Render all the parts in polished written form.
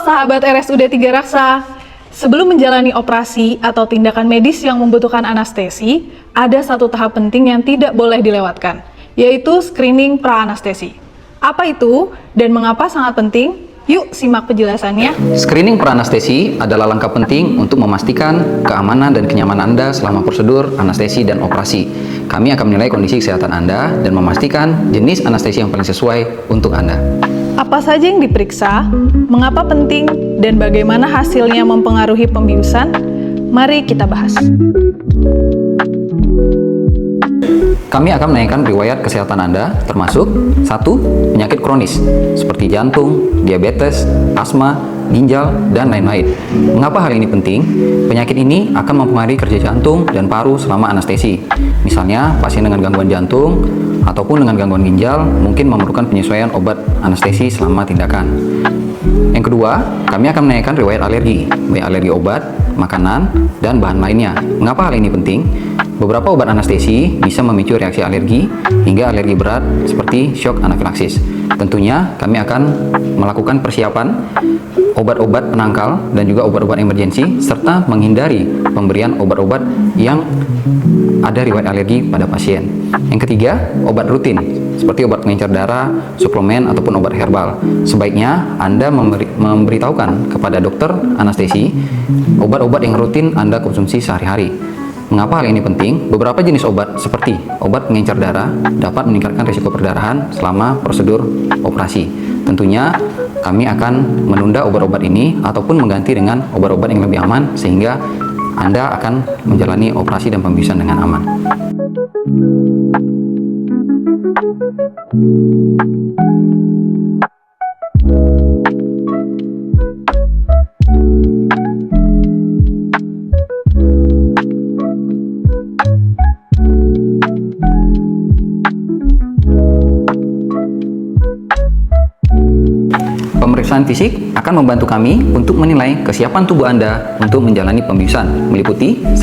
sahabat RSUD Tiga Raksa. Sebelum menjalani operasi atau tindakan medis yang membutuhkan anestesi, ada satu tahap penting yang tidak boleh dilewatkan, yaitu screening pra-anestesi. Apa itu dan mengapa sangat penting? Yuk simak penjelasannya. Screening pra-anestesi adalah langkah penting untuk memastikan keamanan dan kenyamanan Anda selama prosedur anestesi dan operasi. Kami akan menilai kondisi kesehatan Anda dan memastikan jenis anestesi yang paling sesuai untuk Anda. Apa saja yang diperiksa, mengapa penting, dan bagaimana hasilnya mempengaruhi pembiusan? Mari kita bahas. Kami akan menanyakan riwayat kesehatan Anda, termasuk 1. Penyakit kronis, seperti jantung, diabetes, asma, ginjal, dan lain-lain. Mengapa hal ini penting? Penyakit ini akan mempengaruhi kerja jantung dan paru selama anestesi. Misalnya, pasien dengan gangguan jantung ataupun dengan gangguan ginjal mungkin memerlukan penyesuaian obat anestesi selama tindakan. Yang kedua, kami akan menanyakan riwayat alergi, baik alergi obat, makanan, dan bahan lainnya. Mengapa hal ini penting? Beberapa obat anestesi bisa memicu reaksi alergi hingga alergi berat seperti shock anafilaksis. Tentunya kami akan melakukan persiapan obat-obat penangkal dan juga obat-obat emergensi serta menghindari pemberian obat-obat yang ada riwayat alergi pada pasien. Yang ketiga, obat rutin seperti obat pengencer darah, suplemen ataupun obat herbal. Sebaiknya Anda memberitahukan kepada dokter anestesi obat-obat yang rutin Anda konsumsi sehari-hari. Mengapa hal ini penting? Beberapa jenis obat seperti obat pengencer darah dapat meningkatkan risiko perdarahan selama prosedur operasi. Tentunya kami akan menunda obat-obat ini ataupun mengganti dengan obat-obat yang lebih aman sehingga Anda akan menjalani operasi dan pembiusan dengan aman. Pemeriksaan fisik akan membantu kami untuk menilai kesiapan tubuh Anda untuk menjalani pembiusan, meliputi 1.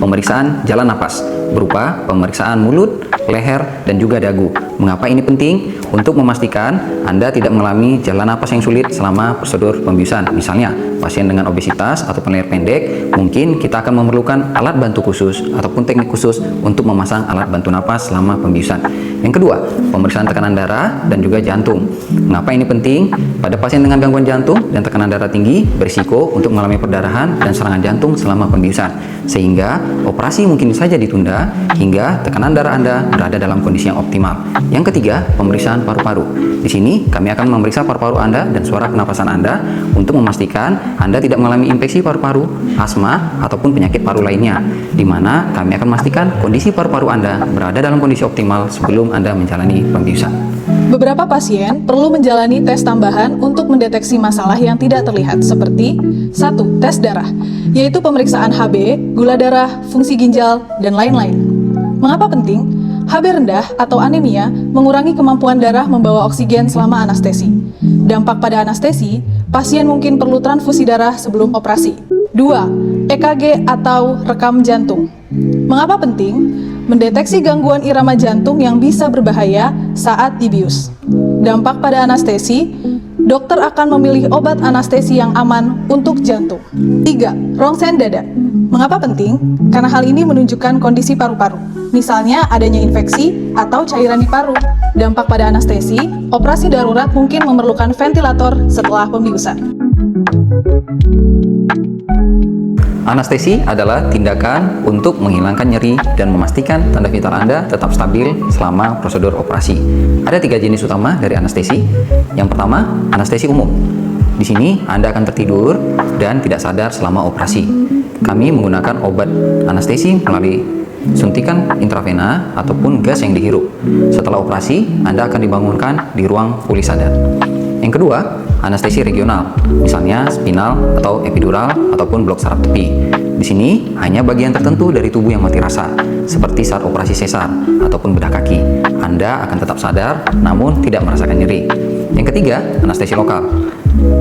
Pemeriksaan jalan napas, berupa pemeriksaan mulut, leher, dan juga dagu. Mengapa ini penting? Untuk memastikan Anda tidak mengalami jalan napas yang sulit selama prosedur pembiusan. Misalnya, pasien dengan obesitas atau leher pendek, mungkin kita akan memerlukan alat bantu khusus ataupun teknik khusus untuk memasang alat bantu napas selama pembiusan. Yang kedua, pemeriksaan tekanan darah dan juga jantung. Mengapa ini penting? Pada pasien dengan gangguan jantung dan tekanan darah tinggi berisiko untuk mengalami perdarahan dan serangan jantung selama pembiusan, sehingga operasi mungkin saja ditunda hingga tekanan darah Anda berada dalam kondisi yang optimal. Yang ketiga, pemeriksaan paru-paru. Di sini kami akan memeriksa paru-paru Anda dan suara pernapasan Anda untuk memastikan Anda tidak mengalami infeksi paru-paru, asma, ataupun penyakit paru lainnya, di mana kami akan memastikan kondisi paru-paru Anda berada dalam kondisi optimal sebelum Anda menjalani pembiusan. Beberapa pasien perlu menjalani tes tambahan untuk mendeteksi masalah yang tidak terlihat seperti 1. Tes darah, yaitu pemeriksaan HB, gula darah, fungsi ginjal, dan lain-lain. Mengapa penting? HB rendah atau anemia mengurangi kemampuan darah membawa oksigen selama anestesi. Dampak pada anestesi, pasien mungkin perlu transfusi darah sebelum operasi. 2. EKG atau rekam jantung. Mengapa penting? Mendeteksi gangguan irama jantung yang bisa berbahaya saat dibius. Dampak pada anestesi, dokter akan memilih obat anestesi yang aman untuk jantung. 3. Rongsen dada. Mengapa penting? Karena hal ini menunjukkan kondisi paru-paru. Misalnya adanya infeksi atau cairan di paru. Dampak pada anestesi, operasi darurat mungkin memerlukan ventilator setelah pembiusan. Anestesi adalah tindakan untuk menghilangkan nyeri dan memastikan tanda vital Anda tetap stabil selama prosedur operasi. Ada 3 jenis utama dari anestesi. Yang pertama, anestesi umum. Di sini Anda akan tertidur dan tidak sadar selama operasi. Kami menggunakan obat anestesi melalui suntikan intravena ataupun gas yang dihirup. Setelah operasi, Anda akan dibangunkan di ruang pulih sadar. Yang kedua, anestesi regional, misalnya spinal atau epidural ataupun blok saraf tepi. Di sini hanya bagian tertentu dari tubuh yang mati rasa, seperti saat operasi sesar ataupun bedah kaki. Anda akan tetap sadar, namun tidak merasakan nyeri. Yang ketiga, anestesi lokal.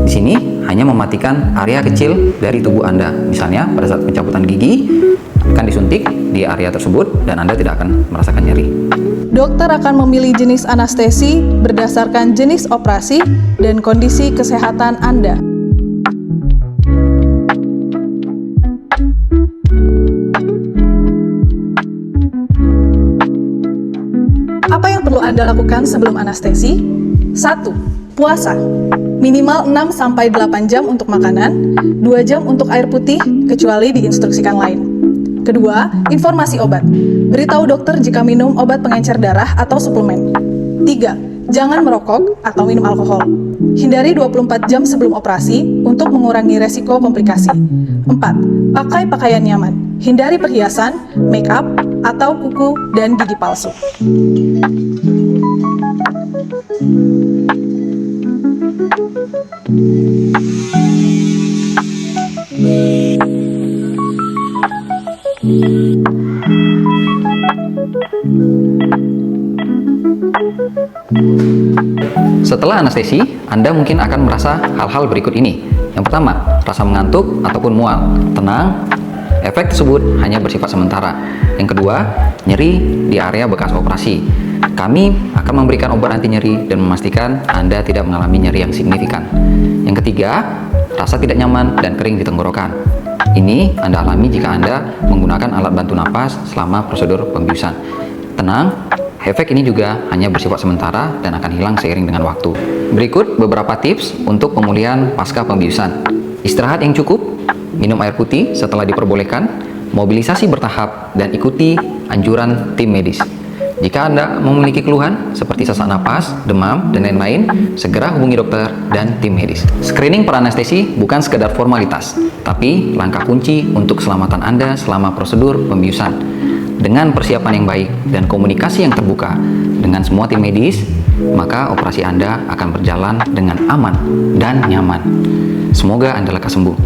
Di sini hanya mematikan area kecil dari tubuh Anda, misalnya pada saat pencabutan gigi akan disuntik di area tersebut dan Anda tidak akan merasakan nyeri. Dokter akan memilih jenis anestesi berdasarkan jenis operasi dan kondisi kesehatan Anda. Anda lakukan sebelum anestesi? 1. Puasa. Minimal 6-8 jam untuk makanan, 2 jam untuk air putih, kecuali diinstruksikan lain. Kedua, informasi obat. Beritahu dokter jika minum obat pengencer darah atau suplemen. 3. Jangan merokok atau minum alkohol. Hindari 24 jam sebelum operasi untuk mengurangi resiko komplikasi. 4. Pakai pakaian nyaman. Hindari perhiasan, make up, atau kuku dan gigi palsu. Setelah anestesi, Anda mungkin akan merasa hal-hal berikut ini. Yang pertama, rasa mengantuk ataupun mual. Tenang, efek tersebut hanya bersifat sementara. Yang kedua, nyeri di area bekas operasi. Kami akan memberikan obat anti nyeri dan memastikan Anda tidak mengalami nyeri yang signifikan. Yang ketiga, rasa tidak nyaman dan kering di tenggorokan. Ini Anda alami jika Anda menggunakan alat bantu napas selama prosedur pembiusan. Tenang, efek ini juga hanya bersifat sementara dan akan hilang seiring dengan waktu. Berikut beberapa tips untuk pemulihan pasca pembiusan. Istirahat yang cukup, minum air putih setelah diperbolehkan, mobilisasi bertahap, dan ikuti anjuran tim medis. Jika Anda memiliki keluhan seperti sesak napas, demam, dan lain-lain, segera hubungi dokter dan tim medis. Screening pra-anestesi bukan sekedar formalitas, tapi langkah kunci untuk keselamatan Anda selama prosedur pembiusan. Dengan persiapan yang baik dan komunikasi yang terbuka dengan semua tim medis, maka operasi Anda akan berjalan dengan aman dan nyaman. Semoga Anda lekas sembuh.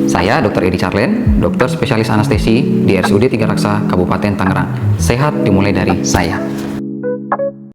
Saya Dr. Edi Charlen, dokter spesialis anestesi di RSUD Tiga Raksa, Kabupaten Tangerang. Sehat dimulai dari saya.